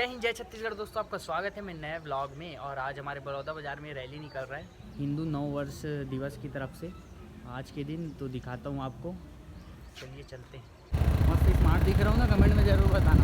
जय हिंद जय छत्तीसगढ़ दोस्तों, आपका स्वागत है मेरे नए ब्लॉग में। और आज हमारे बड़ौदा बाज़ार में रैली निकल रहा है हिंदू नव वर्ष दिवस की तरफ से आज के दिन। तो दिखाता हूँ आपको, चलिए चलते हैं। मस्त स्मार्ट दिख रहा हूँ ना, कमेंट में ज़रूर बताना।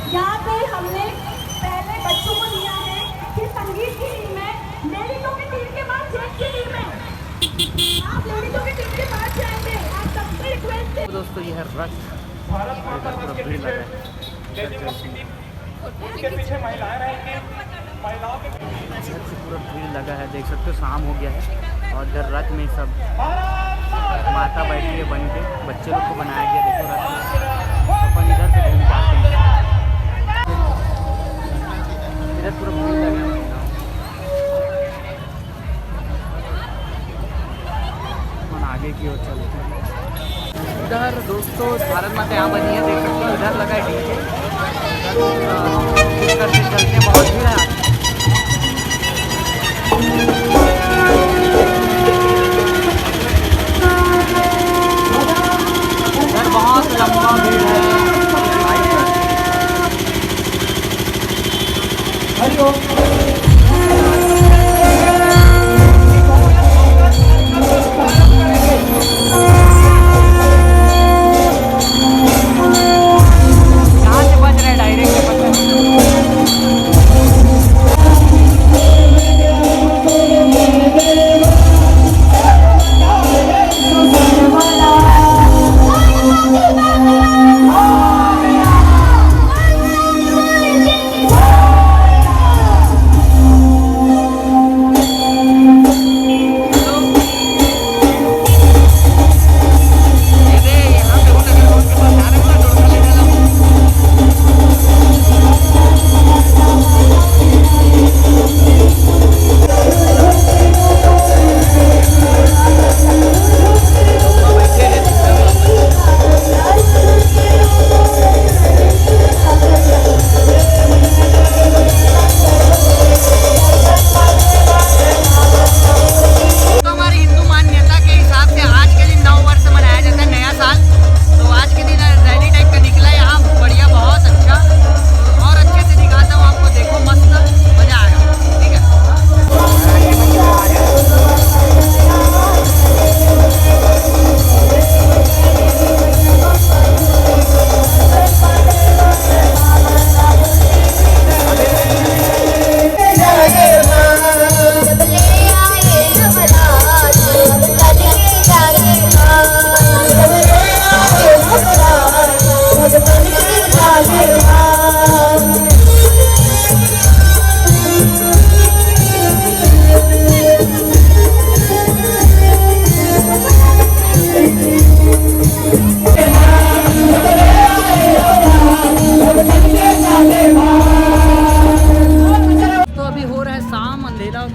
यहाँ पे हमने पहले बच्चों को दिया है कि संगीत की टीम है, लेडीजों की टीम के बाद जेंट्स की टीम है। आप लेडीजों की टीम के बाद जाएंगे। आप सबसे रिक्वेस्ट है। दोस्तों ये है रथ, भारत माता रथ के पीछे उसके पीछे महिलाएं रहेंगी। महिलाओं के पूरा भीड़ लगा है, देख सकते हो शाम हो गया है। और इधर रथ में सब माता बैठी है बन के, बच्चे लोग को बनाया गया। देखो रथ में अपन इधर से घूम पाते हैं। इधर पूरा भीड़ लगा है। हम आगे की ओर चलते हैं। इधर दोस्तों भारत माता यहाँ बनी है, देख सकते हो। इधर लगा है डीजे, करते चलते बहुत भीड़ है। इधर बहुत लंबा भीड़ है।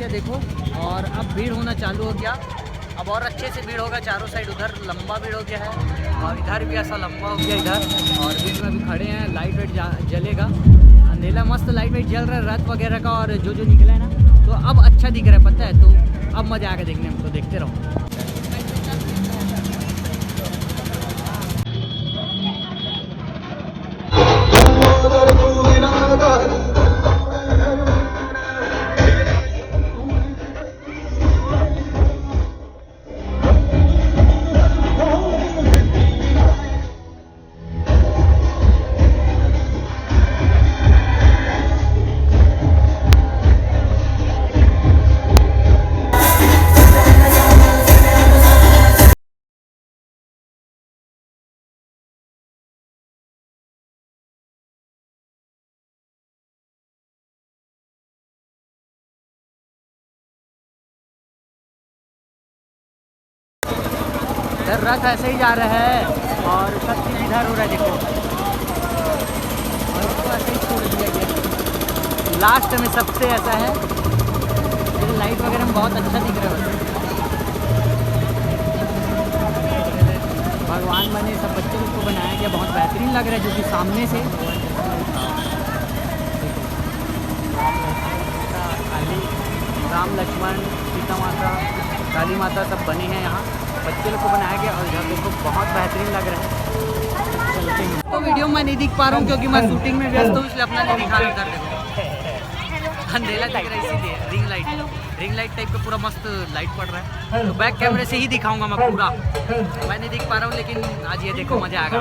देखो, और अब भीड़ होना चालू हो गया। अब और अच्छे से भीड़ होगा चारों साइड। उधर लंबा भीड़ हो गया है और इधर भी ऐसा लंबा हो गया इधर। और बीच में भी खड़े हैं, लाइट वाइट जलेगा। अंधेला मस्त लाइट वाइट जल रहा है रथ वगैरह का। और जो जो निकला है ना, तो अब अच्छा दिख रहा है, पता है। तो अब मज़ा आएगा देखने में, तो देखते रहो। इधर रथ ऐसे ही जा रहा है और सब चीज़ इधर हो रहा है। देखो लास्ट में सबसे ऐसा है, लेकिन लाइट वगैरह में बहुत अच्छा दिख रहा है। भगवान बने सब बच्चों को बनाया गया, बहुत बेहतरीन लग रहा है जो कि सामने से राम लक्ष्मण सीता माता काली माता सब बने हैं यहाँ, बच्चे लोग को बनाया गया और इधर देखो बहुत बेहतरीन लग रहा है। चलते हैं तो वीडियो में नहीं दिख पा रहा हूँ क्योंकि मैं शूटिंग में व्यस्त हूँ, इसलिए अपना नहीं दिखा रहा। इधर देखो अंधेरा दिख रहा है, इसीलिए रिंग लाइट टाइप का पूरा मस्त लाइट पड़ रहा है, तो बैक कैमरे से ही दिखाऊंगा मैं पूरा। मैं नहीं दिख पा रहा हूँ, लेकिन आज ये देखो मजा आएगा।